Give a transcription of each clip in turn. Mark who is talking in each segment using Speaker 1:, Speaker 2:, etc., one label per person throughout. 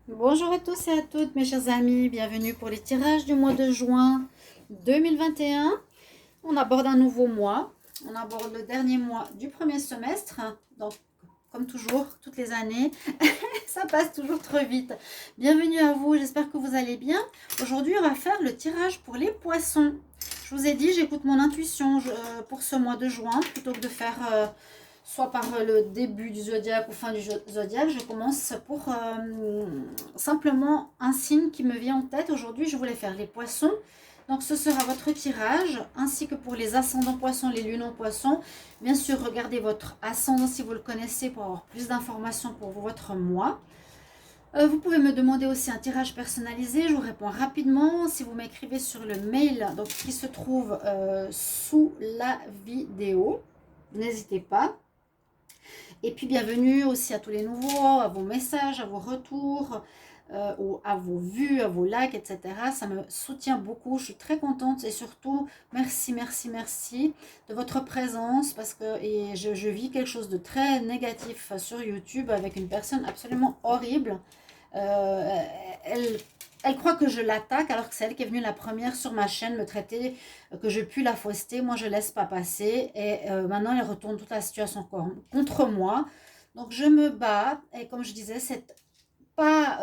Speaker 1: Bonjour à tous et à toutes mes chers amis, bienvenue pour les tirages du mois de juin 2021. On aborde un nouveau mois, on aborde le dernier mois du premier semestre, donc comme toujours, toutes les années, ça passe toujours trop vite. Bienvenue à vous, j'espère que vous allez bien. Aujourd'hui on va faire le tirage pour les poissons. Je vous ai dit, j'écoute mon intuition pour ce mois de juin, plutôt que de faire soit par le début du zodiaque ou fin du zodiaque, je commence pour simplement un signe qui me vient en tête. Aujourd'hui, je voulais faire les poissons. Donc, ce sera votre tirage, ainsi que pour les ascendants poissons, les lunes en poissons. Bien sûr, regardez votre ascendant si vous le connaissez pour avoir plus d'informations pour votre mois. Vous pouvez me demander aussi un tirage personnalisé, je vous réponds rapidement si vous m'écrivez sur le mail donc, qui se trouve sous la vidéo. N'hésitez pas. Et puis bienvenue aussi à tous les nouveaux, à vos messages, à vos retours, à vos vues, à vos likes, etc. Ça me soutient beaucoup, je suis très contente et surtout merci, merci, merci de votre présence parce que je vis quelque chose de très négatif sur YouTube avec une personne absolument horrible. Euh, elle, elle croit que je l'attaque alors que c'est elle qui est venue la première sur ma chaîne me traiter que je puis la fausseté. Moi, je laisse pas passer. Et maintenant, elle retourne toute la situation contre moi. Donc, je me bats. Et comme je disais, c'est pas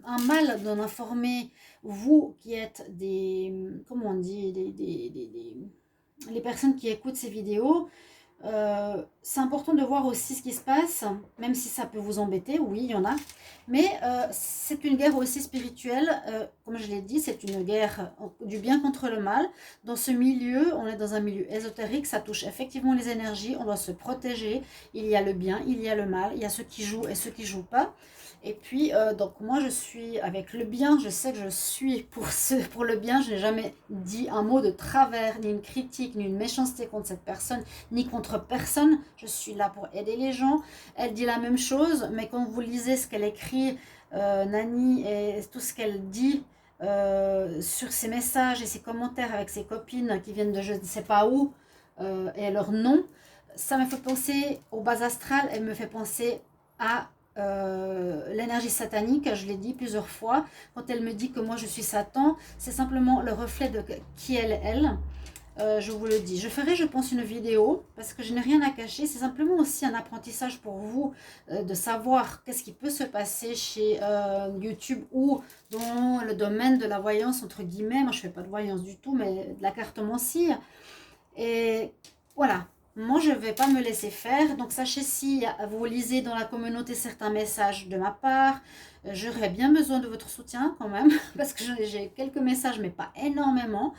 Speaker 1: un mal d'en informer vous qui êtes des... Comment on dit les personnes qui écoutent ces vidéos. C'est important de voir aussi ce qui se passe, même si ça peut vous embêter, oui, il y en a. Mais c'est une guerre aussi spirituelle, comme je l'ai dit, c'est une guerre du bien contre le mal. Dans ce milieu, on est dans un milieu ésotérique, ça touche effectivement les énergies, on doit se protéger. Il y a le bien, il y a le mal, il y a ceux qui jouent et ceux qui ne jouent pas. Et puis, donc moi, je suis avec le bien, je sais que je suis pour le bien, je n'ai jamais dit un mot de travers, ni une critique, ni une méchanceté contre cette personne, ni contre personne. Je suis là pour aider les gens. Elle dit la même chose, mais quand vous lisez ce qu'elle écrit, Nani, et tout ce qu'elle dit sur ses messages et ses commentaires avec ses copines qui viennent de je ne sais pas où, et leur nom, ça me fait penser au bas astral, elle me fait penser à l'énergie satanique, je l'ai dit plusieurs fois. Quand elle me dit que moi je suis Satan, c'est simplement le reflet de qui elle est, elle. Je vous le dis. Je ferai, je pense, une vidéo parce que je n'ai rien à cacher. C'est simplement aussi un apprentissage pour vous de savoir qu'est-ce qui peut se passer chez YouTube ou dans le domaine de la voyance, entre guillemets. Moi, je ne fais pas de voyance du tout, mais de la cartomancie. Et voilà, moi je ne vais pas me laisser faire. Donc sachez si vous lisez dans la communauté certains messages de ma part, j'aurais bien besoin de votre soutien quand même, parce que j'ai quelques messages, mais pas énormément.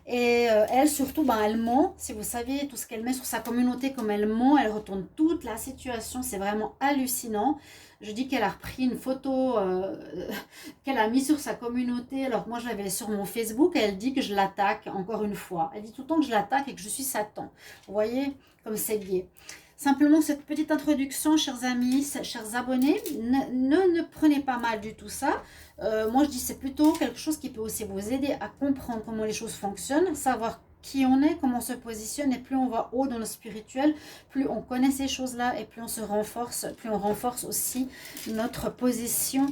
Speaker 1: Et elle, surtout, ben, elle ment. Si vous saviez tout ce qu'elle met sur sa communauté, comme elle ment, elle retourne toute la situation. C'est vraiment hallucinant. Je dis qu'elle a repris une photo qu'elle a mise sur sa communauté. Alors que moi, je l'avais sur mon Facebook. Et elle dit que je l'attaque encore une fois. Elle dit tout le temps que je l'attaque et que je suis Satan. Vous voyez comme c'est lié. Simplement, cette petite introduction, chers amis, chers abonnés, ne prenez pas mal du tout ça. Moi, je dis c'est plutôt quelque chose qui peut aussi vous aider à comprendre comment les choses fonctionnent, savoir qui on est, comment on se positionne, et plus on va haut dans le spirituel, plus on connaît ces choses-là, et plus on se renforce, plus on renforce aussi notre position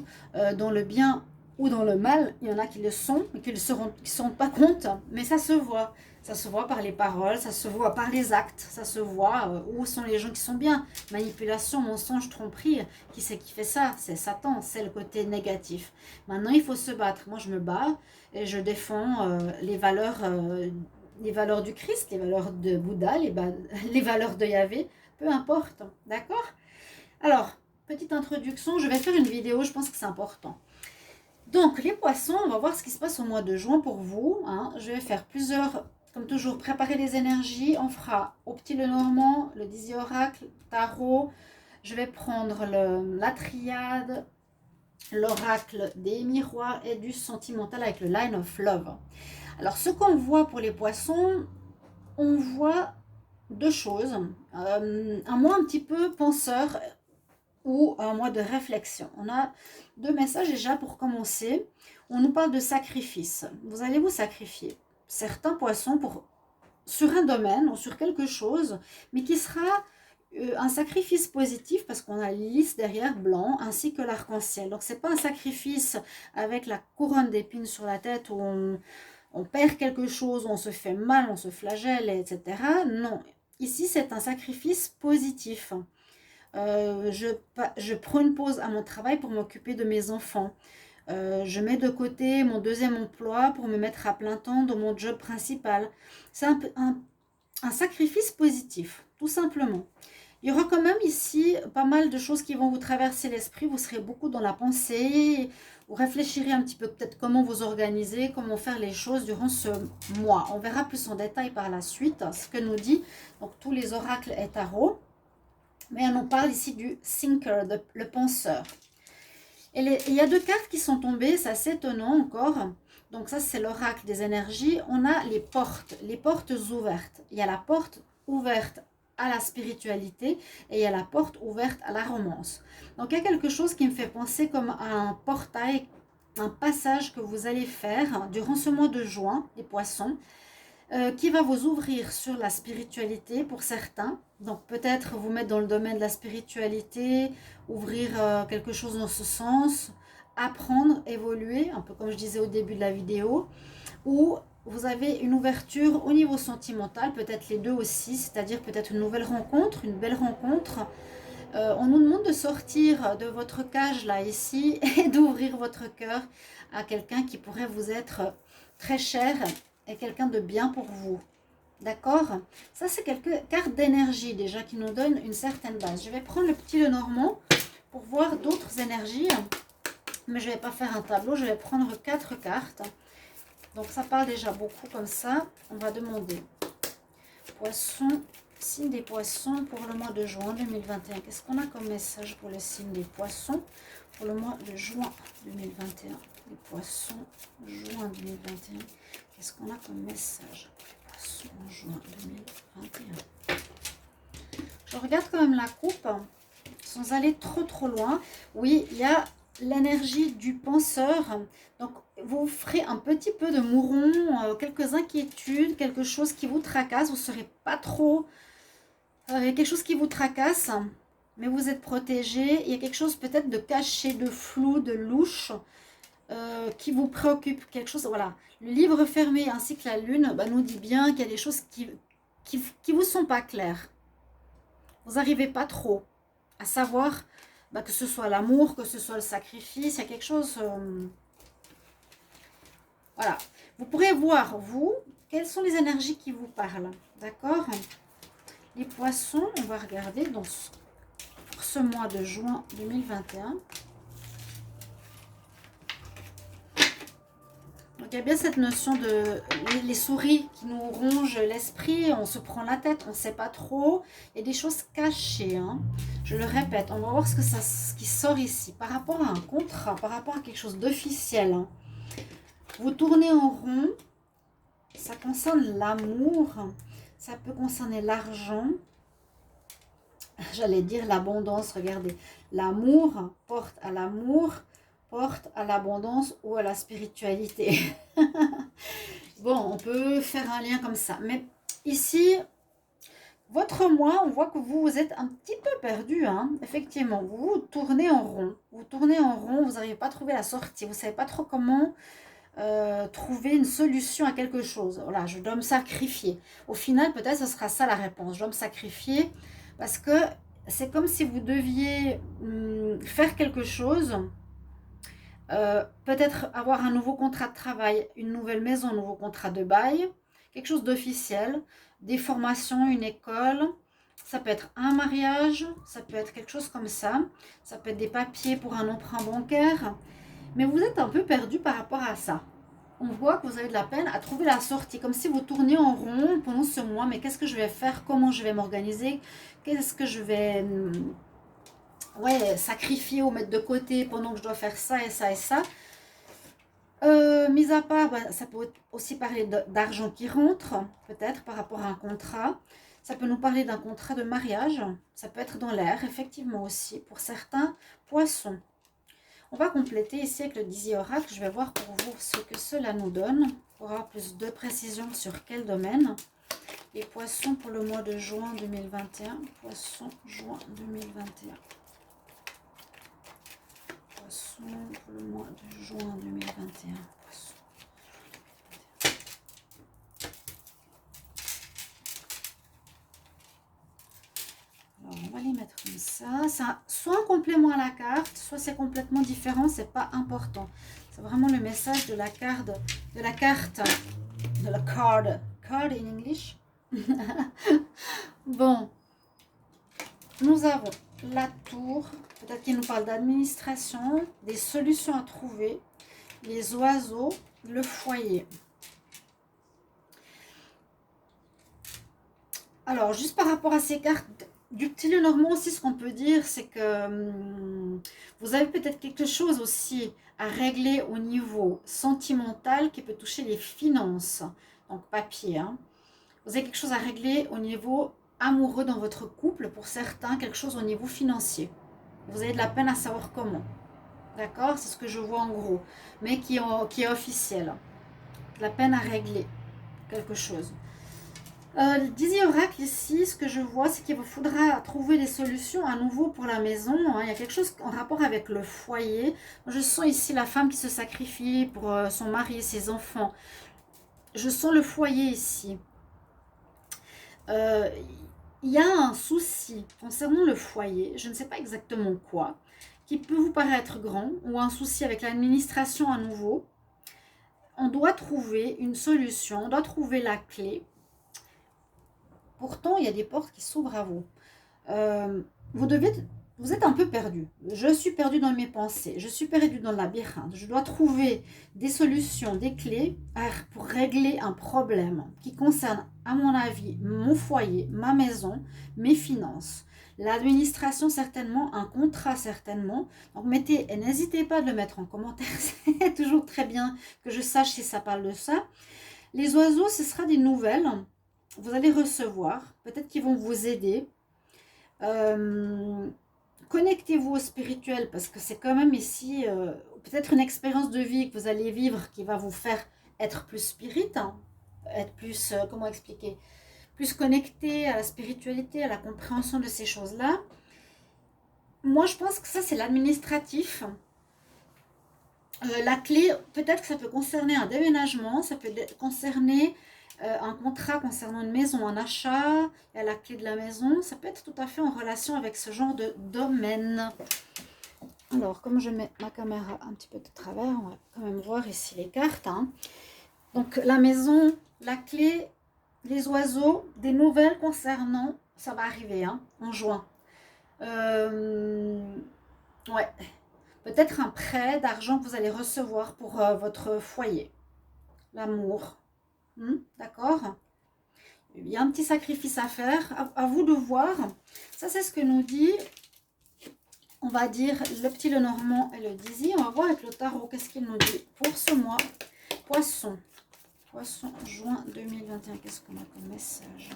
Speaker 1: dans le bien ou dans le mal. Il y en a qui le sont, mais qui ne se rendent pas compte, mais ça se voit. Ça se voit par les paroles, ça se voit par les actes, ça se voit où sont les gens qui sont bien. Manipulation, mensonge, tromperie, qui c'est qui fait ça? C'est Satan, c'est le côté négatif. Maintenant, il faut se battre. Moi, je me bats et je défends les valeurs du Christ, les valeurs de Bouddha, les valeurs de Yahvé, peu importe. D'accord? Alors, petite introduction, je vais faire une vidéo, je pense que c'est important. Donc, les poissons, on va voir ce qui se passe au mois de juin pour vous. Hein. Je vais faire plusieurs, comme toujours, préparer les énergies. On fera au petit Lenormand, le Dizzy Oracle, Tarot. Je vais prendre la triade, l'oracle des miroirs et du sentimental avec le Line of Love. Alors, ce qu'on voit pour les poissons, on voit deux choses. Un mois un petit peu penseur ou un mois de réflexion. On a deux messages déjà pour commencer. On nous parle de sacrifice. Vous allez vous sacrifier. Certains poissons sur un domaine ou sur quelque chose, mais qui sera un sacrifice positif parce qu'on a lys derrière blanc ainsi que l'arc-en-ciel. Donc c'est pas un sacrifice avec la couronne d'épines sur la tête où on perd quelque chose, on se fait mal, on se flagelle, etc. Non, ici c'est un sacrifice positif. Je prends une pause à mon travail pour m'occuper de mes enfants. Je mets de côté mon deuxième emploi pour me mettre à plein temps dans mon job principal. C'est un sacrifice positif, tout simplement. Il y aura quand même ici pas mal de choses qui vont vous traverser l'esprit. Vous serez beaucoup dans la pensée. Vous réfléchirez un petit peu peut-être comment vous organiser, comment faire les choses durant ce mois. On verra plus en détail par la suite ce que nous dit donc, tous les oracles et tarots. Mais on nous parle ici du thinker, le penseur. Et il y a deux cartes qui sont tombées, c'est assez étonnant encore. Donc ça, c'est l'oracle des énergies. On a les portes ouvertes. Il y a la porte ouverte à la spiritualité et il y a la porte ouverte à la romance. Donc il y a quelque chose qui me fait penser comme un portail, un passage que vous allez faire durant ce mois de juin, les poissons, qui va vous ouvrir sur la spiritualité pour certains. Donc peut-être vous mettre dans le domaine de la spiritualité, ouvrir quelque chose dans ce sens, apprendre, évoluer, un peu comme je disais au début de la vidéo, ou vous avez une ouverture au niveau sentimental, peut-être les deux aussi, c'est-à-dire peut-être une nouvelle rencontre, une belle rencontre. On nous demande de sortir de votre cage là ici et d'ouvrir votre cœur à quelqu'un qui pourrait vous être très cher et quelqu'un de bien pour vous. D'accord? Ça, c'est quelques cartes d'énergie déjà qui nous donnent une certaine base. Je vais prendre le petit Lenormand pour voir d'autres énergies. Mais je ne vais pas faire un tableau, je vais prendre 4 cartes. Donc ça parle déjà beaucoup comme ça. On va demander Poisson, signe des poissons pour le mois de juin 2021. Qu'est-ce qu'on a comme message pour le signe des poissons pour le mois de juin 2021? Les poissons, juin 2021. Qu'est-ce qu'on a comme message pour les poissons en juin 2021? Je regarde quand même la coupe sans aller trop loin. Oui, il y a l'énergie du penseur. Donc, vous ferez un petit peu de mouron, quelques inquiétudes, quelque chose qui vous tracasse. Vous ne serez pas trop... il y a quelque chose qui vous tracasse, mais vous êtes protégé. Il y a quelque chose peut-être de caché, de flou, de louche, qui vous préoccupe. Quelque chose, voilà. Le livre fermé ainsi que la lune nous dit bien qu'il y a des choses qui vous sont pas claires. Vous n'arrivez pas trop à savoir que ce soit l'amour, que ce soit le sacrifice, il y a quelque chose... voilà. Vous pourrez voir, vous, quelles sont les énergies qui vous parlent. D'accord? Les poissons, on va regarder pour ce mois de juin 2021. Donc, il y a bien cette notion de les souris qui nous rongent l'esprit, on se prend la tête, on ne sait pas trop. Il y a des choses cachées, hein. Je le répète, on va voir ce qui sort ici. Par rapport à un contrat, par rapport à quelque chose d'officiel, hein. Vous tournez en rond, ça concerne l'amour, ça peut concerner l'argent. J'allais dire l'abondance, regardez. L'amour porte à l'amour, porte à l'abondance ou à la spiritualité. Bon, on peut faire un lien comme ça. Mais ici, votre mois, on voit que vous êtes un petit peu perdu, hein. Effectivement, vous tournez en rond. Vous tournez en rond, vous n'arrivez pas à trouver la sortie. Vous ne savez pas trop comment trouver une solution à quelque chose. Voilà, je dois me sacrifier. Au final, peut-être ce sera ça la réponse. Je dois me sacrifier parce que c'est comme si vous deviez faire quelque chose. Peut-être avoir un nouveau contrat de travail, une nouvelle maison, un nouveau contrat de bail, quelque chose d'officiel, des formations, une école, ça peut être un mariage, ça peut être quelque chose comme ça peut être des papiers pour un emprunt bancaire, mais vous êtes un peu perdu par rapport à ça. On voit que vous avez de la peine à trouver la sortie, comme si vous tourniez en rond pendant ce mois, mais qu'est-ce que je vais faire, comment je vais m'organiser, qu'est-ce que je vais... sacrifier ou mettre de côté pendant que je dois faire ça et ça et ça. Mis à part, ça peut aussi parler d'argent qui rentre, peut-être par rapport à un contrat. Ça peut nous parler d'un contrat de mariage. Ça peut être dans l'air, effectivement aussi, pour certains poissons. On va compléter ici avec le Dizzy Oracle. Je vais voir pour vous ce que cela nous donne, pour avoir plus de précision sur quel domaine. Les poissons pour le mois de juin 2021. Poissons, juin 2021. Poissons pour le mois de juin 2021. Poissons. Alors, on va les mettre comme ça. C'est soit un complément à la carte, soit c'est complètement différent. C'est pas important. C'est vraiment le message de la carte, de la card in English. Bon, nous avons la tour. Peut-être qu'il nous parle d'administration, des solutions à trouver, les oiseaux, le foyer. Alors, juste par rapport à ces cartes du petit Lenormand aussi, ce qu'on peut dire, c'est que vous avez peut-être quelque chose aussi à régler au niveau sentimental qui peut toucher les finances. Donc, papier. Hein. Vous avez quelque chose à régler au niveau amoureux dans votre couple. Pour certains, quelque chose au niveau financier. Vous avez de la peine à savoir comment. D'accord? C'est ce que je vois en gros. Mais qui est officiel. De la peine à régler quelque chose. Dizzy Oracle ici, ce que je vois, c'est qu'il vous faudra trouver des solutions à nouveau pour la maison. Hein. Il y a quelque chose en rapport avec le foyer. Je sens ici la femme qui se sacrifie pour son mari et ses enfants. Je sens le foyer ici. Il y a un souci concernant le foyer, je ne sais pas exactement quoi, qui peut vous paraître grand, ou un souci avec l'administration à nouveau. On doit trouver une solution, on doit trouver la clé. Pourtant, il y a des portes qui s'ouvrent à vous. Vous êtes un peu perdu. Je suis perdu dans mes pensées. Je suis perdu dans le labyrinthe. Je dois trouver des solutions, des clés pour régler un problème qui concerne, à mon avis, mon foyer, ma maison, mes finances. L'administration certainement, un contrat certainement. Donc mettez, et n'hésitez pas de le mettre en commentaire. C'est toujours très bien que je sache si ça parle de ça. Les oiseaux, ce sera des nouvelles. Vous allez recevoir. Peut-être qu'ils vont vous aider. Connectez-vous au spirituel parce que c'est quand même ici peut-être une expérience de vie que vous allez vivre qui va vous faire être plus spirit, hein, être plus, comment expliquer, plus connecté à la spiritualité, à la compréhension de ces choses-là. Moi, je pense que ça, c'est l'administratif. La clé, peut-être que ça peut concerner un déménagement, ça peut concerner un contrat concernant une maison, un achat, et la clé de la maison, ça peut être tout à fait en relation avec ce genre de domaine. Alors, comme je mets ma caméra un petit peu de travers, on va quand même voir ici les cartes. Hein. Donc, la maison, la clé, les oiseaux, des nouvelles concernant, ça va arriver hein, en juin. Ouais, peut-être un prêt d'argent que vous allez recevoir pour votre foyer, l'amour. D'accord? Il y a un petit sacrifice à faire, à vous de voir. Ça, c'est ce que nous dit, on va dire, le petit Lenormand et le Dizzy. On va voir avec le tarot, qu'est-ce qu'il nous dit pour ce mois. Poisson. Poisson, juin 2021. Qu'est-ce qu'on a comme message?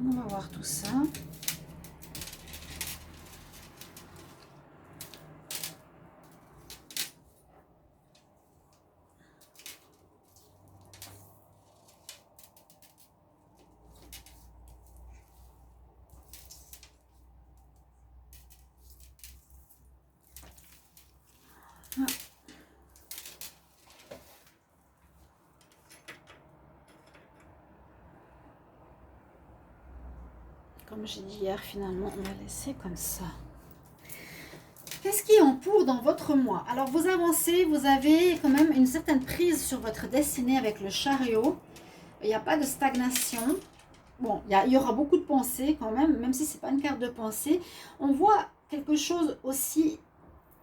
Speaker 1: On va voir tout ça. Comme j'ai dit hier, finalement, on va laisser comme ça. Qu'est-ce qui est en cours dans votre mois? Alors, vous avancez, vous avez quand même une certaine prise sur votre destinée avec le chariot. Il n'y a pas de stagnation. Bon, il y aura beaucoup de pensées quand même si ce n'est pas une carte de pensée. On voit quelque chose aussi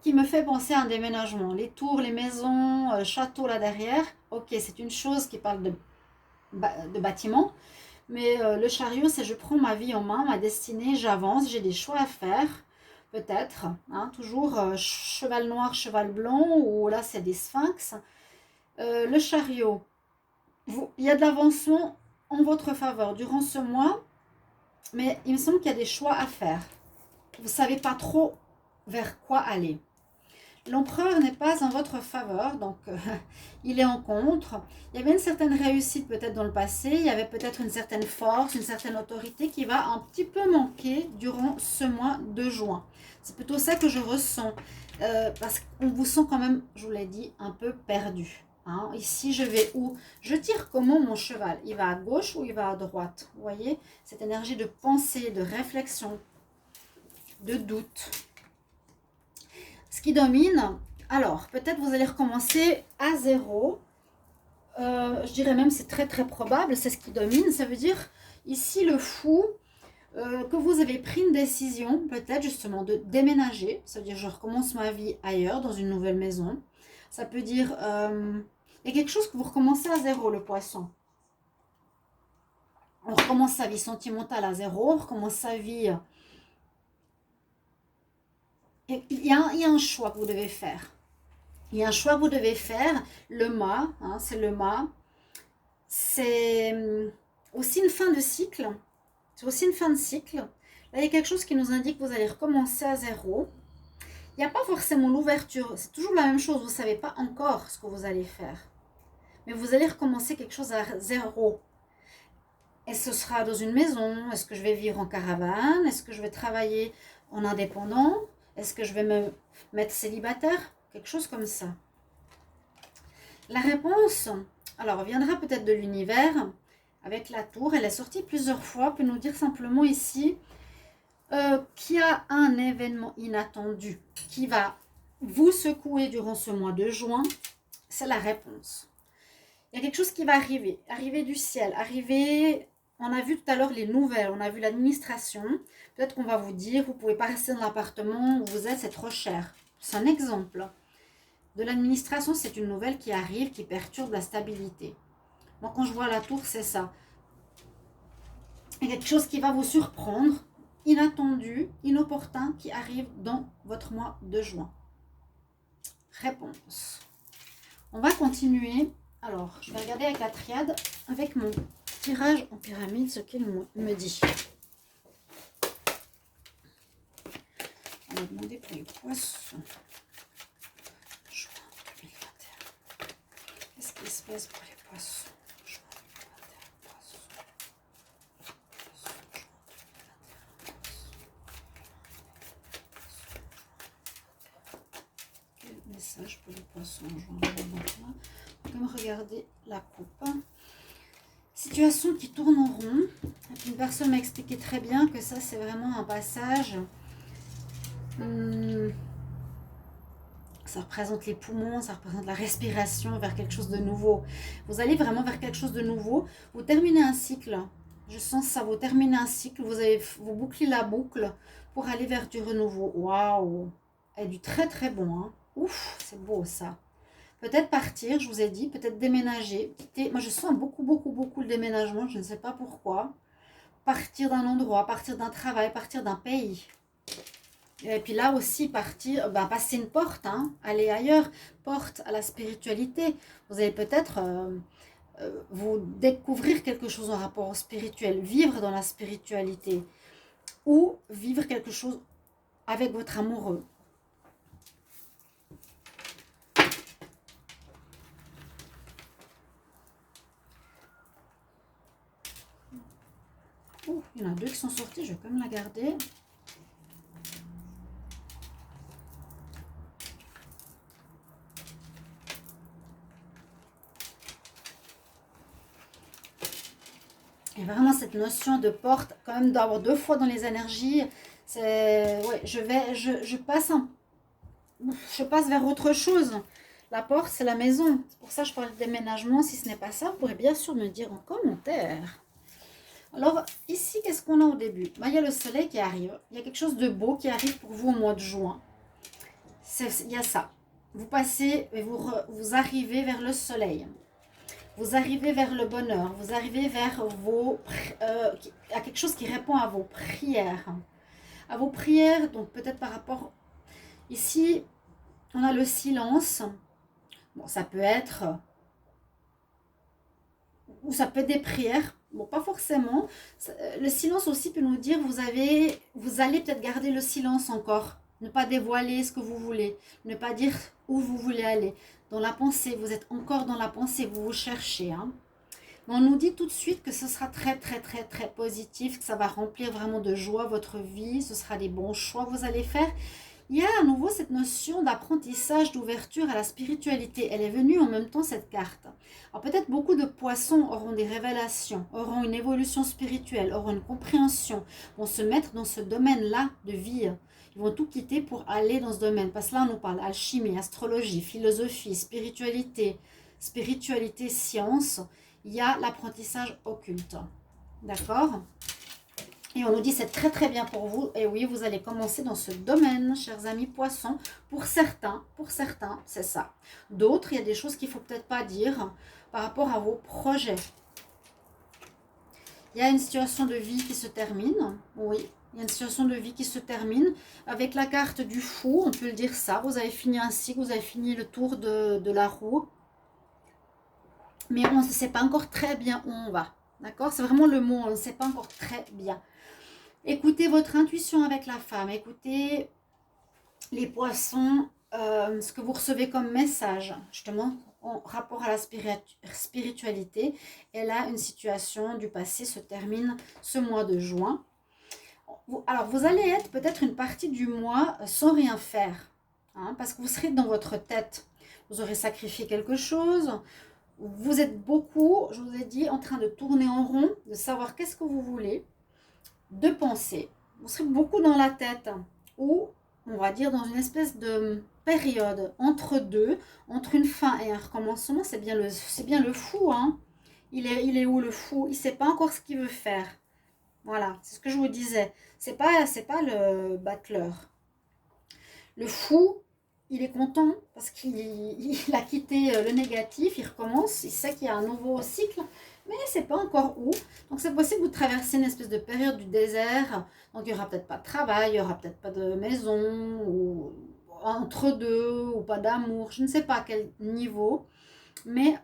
Speaker 1: qui me fait penser à un déménagement. Les tours, les maisons, châteaux là derrière. Ok, c'est une chose qui parle de bâtiment. Mais le chariot, c'est je prends ma vie en main, ma destinée, j'avance, j'ai des choix à faire. Peut-être, hein, toujours cheval noir, cheval blanc, ou là c'est des sphinx. Le chariot, il y a de l'avancement en votre faveur durant ce mois, mais il me semble qu'il y a des choix à faire. Vous ne savez pas trop vers quoi aller. L'empereur n'est pas en votre faveur, donc il est en contre. Il y avait une certaine réussite peut-être dans le passé, il y avait peut-être une certaine force, une certaine autorité qui va un petit peu manquer durant ce mois de juin. C'est plutôt ça que je ressens, parce qu'on vous sent quand même, je vous l'ai dit, un peu perdu. Hein. Ici, je vais où? Je tire comment mon cheval? Il va à gauche ou il va à droite? Vous voyez, cette énergie de pensée, de réflexion, de doute. Ce qui domine, alors peut-être vous allez recommencer à zéro. Je dirais même c'est très très probable, c'est ce qui domine. Ça veut dire ici le fou, que vous avez pris une décision peut-être justement de déménager. Ça veut dire je recommence ma vie ailleurs, dans une nouvelle maison. Ça peut dire, il y a quelque chose que vous recommencez à zéro, le poisson. On recommence sa vie sentimentale à zéro, on recommence sa vie. Il y a un choix que vous devez faire. Il y a un choix que vous devez faire. Le mât, hein, c'est le mât. C'est aussi une fin de cycle. C'est aussi une fin de cycle. Là, il y a quelque chose qui nous indique que vous allez recommencer à zéro. Il n'y a pas forcément l'ouverture. C'est toujours la même chose. Vous ne savez pas encore ce que vous allez faire. Mais vous allez recommencer quelque chose à zéro. Et ce sera dans une maison. Est-ce que je vais vivre en caravane? Est-ce que je vais travailler en indépendant? Est-ce que je vais me mettre célibataire? Quelque chose comme ça. La réponse, alors, viendra peut-être de l'univers avec la tour. Elle est sortie plusieurs fois. Peut nous dire simplement ici qu'il y a un événement inattendu qui va vous secouer durant ce mois de juin. C'est la réponse. Il y a quelque chose qui va arriver du ciel, arriver. On a vu tout à l'heure les nouvelles, on a vu l'administration. Peut-être qu'on va vous dire, vous ne pouvez pas rester dans l'appartement où vous êtes, c'est trop cher. C'est un exemple. De l'administration, c'est une nouvelle qui arrive, qui perturbe la stabilité. Moi, quand je vois la tour, c'est ça. Il y a quelque chose qui va vous surprendre, inattendu, inopportun, qui arrive dans votre mois de juin. Réponse. On va continuer. Alors, je vais regarder avec la triade, avec mon tirage en pyramide, ce qu'il me dit. On va demander pour les poissons. Juin 2021. Qu'est-ce qui se passe pour les poissons? Juin 2021, poissons. Quel message pour les poissons en juin 2021? On va quand même regarder la coupe. Situation qui tourne en rond. Une personne m'a expliqué très bien que ça, c'est vraiment un passage. Ça représente les poumons, ça représente la respiration vers quelque chose de nouveau. Vous allez vraiment vers quelque chose de nouveau. Vous terminez un cycle. Je sens ça, vous terminez un cycle. Vous bouclez la boucle pour aller vers du renouveau. Waouh! Et du très très bon. Hein. Ouf, c'est beau ça. Peut-être partir, je vous ai dit, peut-être déménager. Quitter. Moi, je sens beaucoup, beaucoup, beaucoup le déménagement. Je ne sais pas pourquoi. Partir d'un endroit, partir d'un travail, partir d'un pays. Et puis là aussi, partir, passer une porte, hein, aller ailleurs. Porte à la spiritualité. Vous allez peut-être vous découvrir quelque chose en rapport au spirituel. Vivre dans la spiritualité. Ou vivre quelque chose avec votre amoureux. Oh, il y en a deux qui sont sortis, je vais quand même la garder. Il y a vraiment cette notion de porte, quand même d'avoir deux fois dans les énergies. C'est, ouais, je passe vers autre chose. La porte, c'est la maison. C'est pour ça que je parle de déménagement. Si ce n'est pas ça, vous pourrez bien sûr me dire en commentaire. Alors, ici, qu'est-ce qu'on a au début? Il y a le soleil qui arrive. Il y a quelque chose de beau qui arrive pour vous au mois de juin. Il y a ça. Vous passez et vous arrivez vers le soleil. Vous arrivez vers le bonheur. Vous arrivez vers à quelque chose qui répond à vos prières. À vos prières, donc peut-être par rapport... Ici, on a le silence. Bon, ça peut être... Ou ça peut être des prières. Bon, pas forcément. Le silence aussi peut nous dire, vous allez peut-être garder le silence encore. Ne pas dévoiler ce que vous voulez. Ne pas dire où vous voulez aller. Dans la pensée, vous êtes encore dans la pensée, vous vous cherchez. Hein. Mais on nous dit tout de suite que ce sera très, très, très, très positif, que ça va remplir vraiment de joie votre vie. Ce sera des bons choix que vous allez faire. Il y a à nouveau cette notion d'apprentissage, d'ouverture à la spiritualité. Elle est venue en même temps, cette carte. Alors peut-être beaucoup de poissons auront des révélations, auront une évolution spirituelle, auront une compréhension, vont se mettre dans ce domaine-là de vie. Ils vont tout quitter pour aller dans ce domaine. Parce que là, on nous parle alchimie, astrologie, philosophie, spiritualité, science. Il y a l'apprentissage occulte. D'accord ? Et on nous dit c'est très très bien pour vous. Et oui, vous allez commencer dans ce domaine, chers amis poissons. Pour certains, c'est ça. D'autres, il y a des choses qu'il ne faut peut-être pas dire par rapport à vos projets. Il y a une situation de vie qui se termine. Oui, il y a une situation de vie qui se termine. Avec la carte du fou, on peut le dire ça. Vous avez fini un cycle, vous avez fini le tour de la roue. Mais on ne sait pas encore très bien où on va. D'accord? C'est vraiment le mot, on ne sait pas encore très bien. Écoutez votre intuition avec la femme, écoutez les poissons, ce que vous recevez comme message, justement, en rapport à la spiritualité. Et là, une situation du passé se termine ce mois de juin. Alors, vous allez être peut-être une partie du mois sans rien faire, hein, parce que vous serez dans votre tête. Vous aurez sacrifié quelque chose. Vous êtes beaucoup, je vous ai dit, en train de tourner en rond, de savoir qu'est-ce que vous voulez, de penser. Vous serez beaucoup dans la tête, ou on va dire dans une espèce de période entre deux, entre une fin et un recommencement. C'est bien le fou, hein. Il est où le fou? Il ne sait pas encore ce qu'il veut faire. Voilà, c'est ce que je vous disais. C'est pas le battleur. Le fou, il est content parce qu'il a quitté le négatif, il recommence, il sait qu'il y a un nouveau cycle, mais il ne sait pas encore où. Donc c'est possible que vous traversez une espèce de période du désert, donc il n'y aura peut-être pas de travail, il n'y aura peut-être pas de maison, ou entre deux, ou pas d'amour, je ne sais pas à quel niveau, mais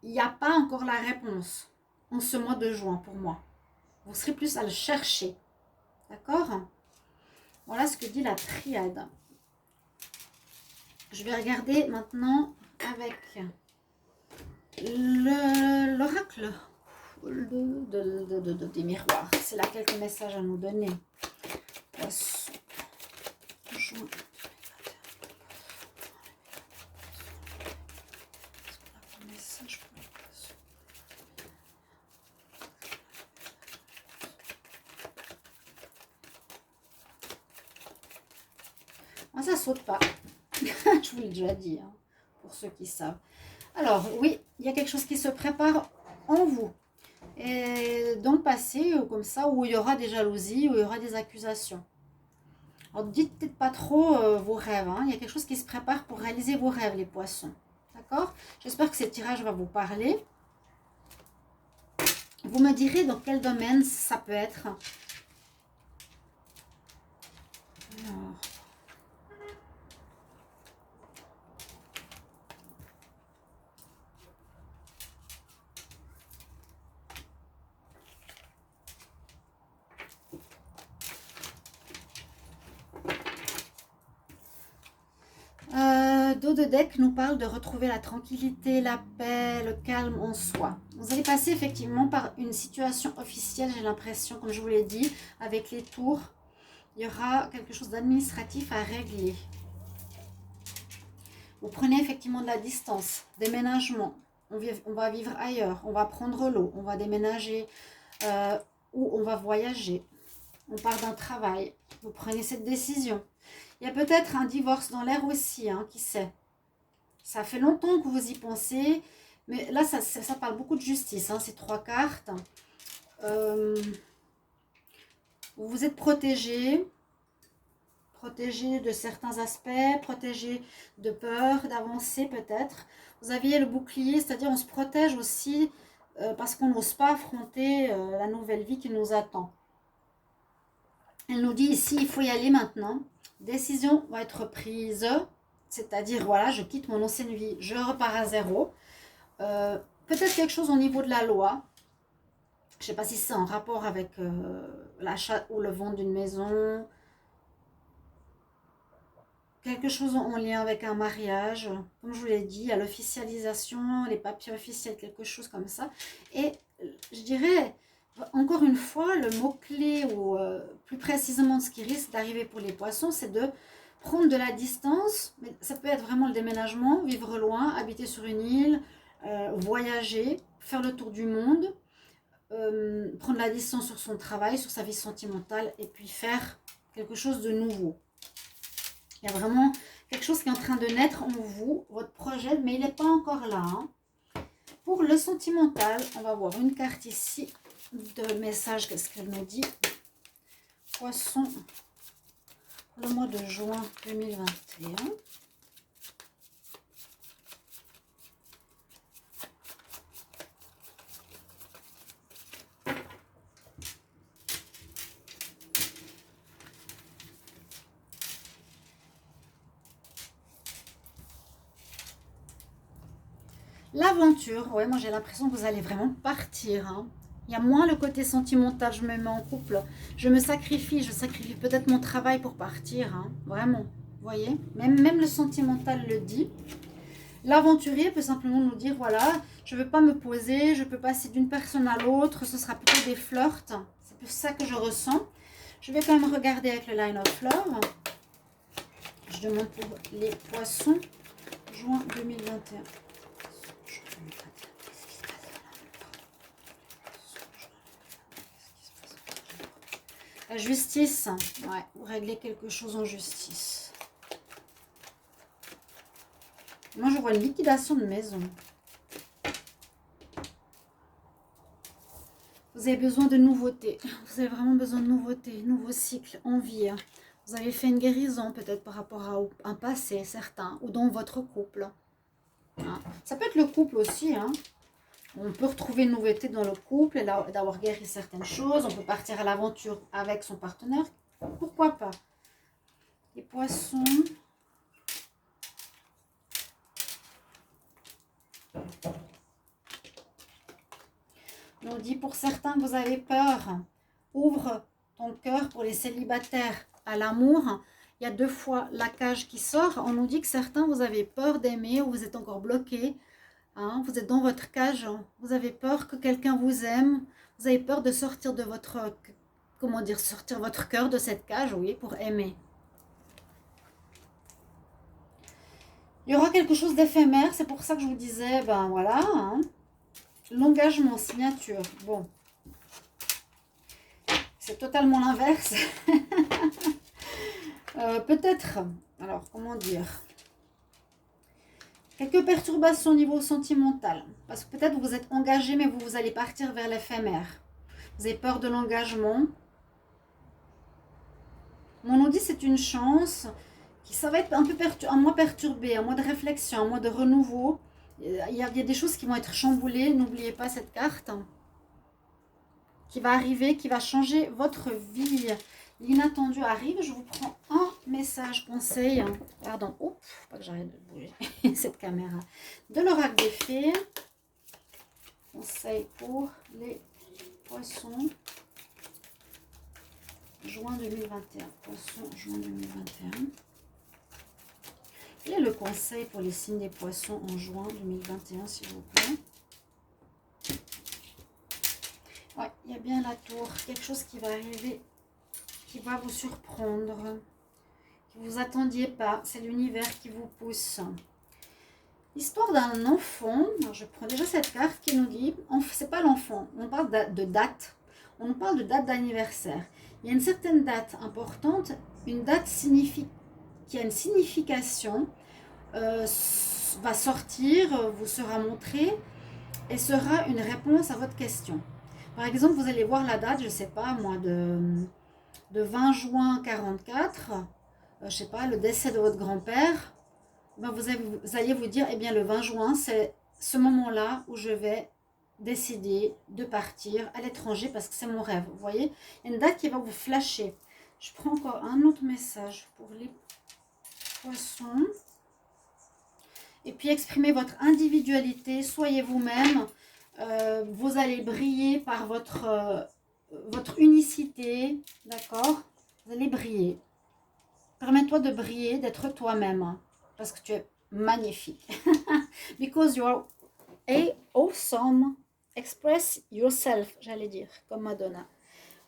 Speaker 1: il n'y a pas encore la réponse en ce mois de juin pour moi. Vous serez plus à le chercher, d'accord ? Voilà ce que dit la triade. Je vais regarder maintenant avec l'oracle des miroirs. C'est là quelques messages à nous donner. Poisson. Juin. Moi, ça saute pas. Je vous l'ai déjà dit, hein, pour ceux qui savent. Alors, oui, il y a quelque chose qui se prépare en vous. Et dans le passé, ou comme ça, où il y aura des jalousies, où il y aura des accusations. Alors, dites peut-être pas trop vos rêves. Hein. Il y a quelque chose qui se prépare pour réaliser vos rêves, les poissons. D'accord? J'espère que ce tirage va vous parler. Vous me direz dans quel domaine ça peut être. Alors... dos de deck nous parle de retrouver la tranquillité, la paix, le calme en soi. Vous allez passer effectivement par une situation officielle, j'ai l'impression, comme je vous l'ai dit, avec les tours. Il y aura quelque chose d'administratif à régler. Vous prenez effectivement de la distance, déménagement. On va vivre ailleurs, on va prendre l'eau, on va déménager ou on va voyager. On part d'un travail. Vous prenez cette décision. Il y a peut-être un divorce dans l'air aussi, hein, qui sait. Ça fait longtemps que vous y pensez, mais là, ça parle beaucoup de justice, hein, ces trois cartes. Vous êtes protégé de certains aspects, protégé de peur, d'avancer peut-être. Vous aviez le bouclier, c'est-à-dire on se protège aussi parce qu'on n'ose pas affronter la nouvelle vie qui nous attend. Elle nous dit ici, il faut y aller maintenant. Décision va être prise, c'est-à-dire, voilà, je quitte mon ancienne vie, je repars à zéro. Peut-être quelque chose au niveau de la loi. Je ne sais pas si c'est en rapport avec l'achat ou le vente d'une maison. quelque chose en lien avec un mariage. Comme je vous l'ai dit, il y a l'officialisation, les papiers officiels, quelque chose comme ça. Et je dirais, encore une fois, le mot-clé ou plus précisément ce qui risque d'arriver pour les poissons, c'est de prendre de la distance. Mais ça peut être vraiment le déménagement, vivre loin, habiter sur une île, voyager, faire le tour du monde, prendre la distance sur son travail, sur sa vie sentimentale et puis faire quelque chose de nouveau. Il y a vraiment quelque chose qui est en train de naître en vous, votre projet, mais il n'est pas encore là. Hein. Pour le sentimental, on va voir une carte ici de message. Qu'est-ce qu'elle nous dit? Poisson, le mois de juin 2021. L'aventure, ouais, moi j'ai l'impression que vous allez vraiment partir. Hein. Il y a moins le côté sentimental, je me mets en couple, je me sacrifie, je sacrifie peut-être mon travail pour partir. Hein. Vraiment, vous voyez, même le sentimental le dit. L'aventurier peut simplement nous dire, voilà, je ne veux pas me poser, je peux passer d'une personne à l'autre, ce sera plutôt des flirts. C'est plus ça que je ressens. Je vais quand même regarder avec le Line of Love. Je demande pour les poissons, juin 2021. La justice, ouais, vous réglez quelque chose en justice. Moi, je vois une liquidation de maison. Vous avez besoin de nouveautés. Vous avez vraiment besoin de nouveautés, nouveau cycle, envie. Vous avez fait une guérison peut-être par rapport à un passé certain ou dans votre couple. Hein. Ça peut être le couple aussi, hein. On peut retrouver une nouveauté dans le couple et d'avoir guéri certaines choses. On peut partir à l'aventure avec son partenaire. Pourquoi pas? Les poissons. On nous dit pour certains que vous avez peur. Ouvre ton cœur pour les célibataires à l'amour. Il y a 2 fois la cage qui sort. On nous dit que certains, vous avez peur d'aimer ou vous êtes encore bloqué. Hein, vous êtes dans votre cage, vous avez peur que quelqu'un vous aime, vous avez peur de sortir de votre, comment dire, sortir votre cœur de cette cage, oui, pour aimer. Il y aura quelque chose d'éphémère, c'est pour ça que je vous disais, ben voilà, hein, l'engagement, signature, bon, c'est totalement l'inverse. Peut-être, alors comment dire, quelques perturbations au niveau sentimental. Parce que peut-être vous êtes engagé, mais vous allez partir vers l'éphémère. Vous avez peur de l'engagement. On nous dit c'est une chance. Ça va être un peu un mois perturbé, un mois de réflexion, un mois de renouveau. Il y a des choses qui vont être chamboulées. N'oubliez pas cette carte. Qui va arriver, qui va changer votre vie. L'inattendu arrive. Je vous prends un message conseil. Pardon, oups, pas que j'arrête de bouger cette caméra. De l'oracle des fées. Conseil pour les poissons. Juin 2021. Poissons, juin 2021. Quel est le conseil pour les signes des poissons en juin 2021, s'il vous plaît? Ouais, il y a bien la tour. Quelque chose qui va arriver, qui va vous surprendre, que vous attendiez pas. C'est l'univers qui vous pousse. L'histoire d'un enfant. Alors je prends déjà cette carte qui nous dit, c'est pas l'enfant, on parle de date. On parle de date d'anniversaire. Il y a une certaine date importante, une date qui a une signification, va sortir, vous sera montrée et sera une réponse à votre question. Par exemple, vous allez voir la date, je ne sais pas moi, de 20 juin 44, je ne sais pas, le décès de votre grand-père. Ben vous allez vous dire, eh bien le 20 juin, c'est ce moment-là où je vais décider de partir à l'étranger parce que c'est mon rêve. Vous voyez, il y a une date qui va vous flasher. Je prends encore un autre message pour les poissons. Et puis exprimez votre individualité, soyez vous-même. Vous allez briller par votre unicité, d'accord? Vous allez briller. Permets-toi de briller, d'être toi-même. Parce que tu es magnifique. Because you are awesome. Express yourself, j'allais dire, comme Madonna.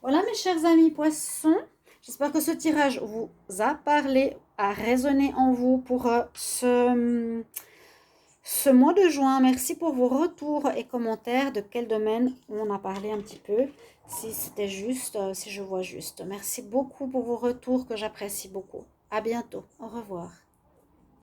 Speaker 1: Voilà mes chers amis poissons. J'espère que ce tirage vous a parlé, a résonné en vous pour ce mois de juin. Merci pour vos retours et commentaires de quel domaine on a parlé un petit peu. Si c'était juste, si je vois juste. Merci beaucoup pour vos retours que j'apprécie beaucoup. À bientôt. Au revoir.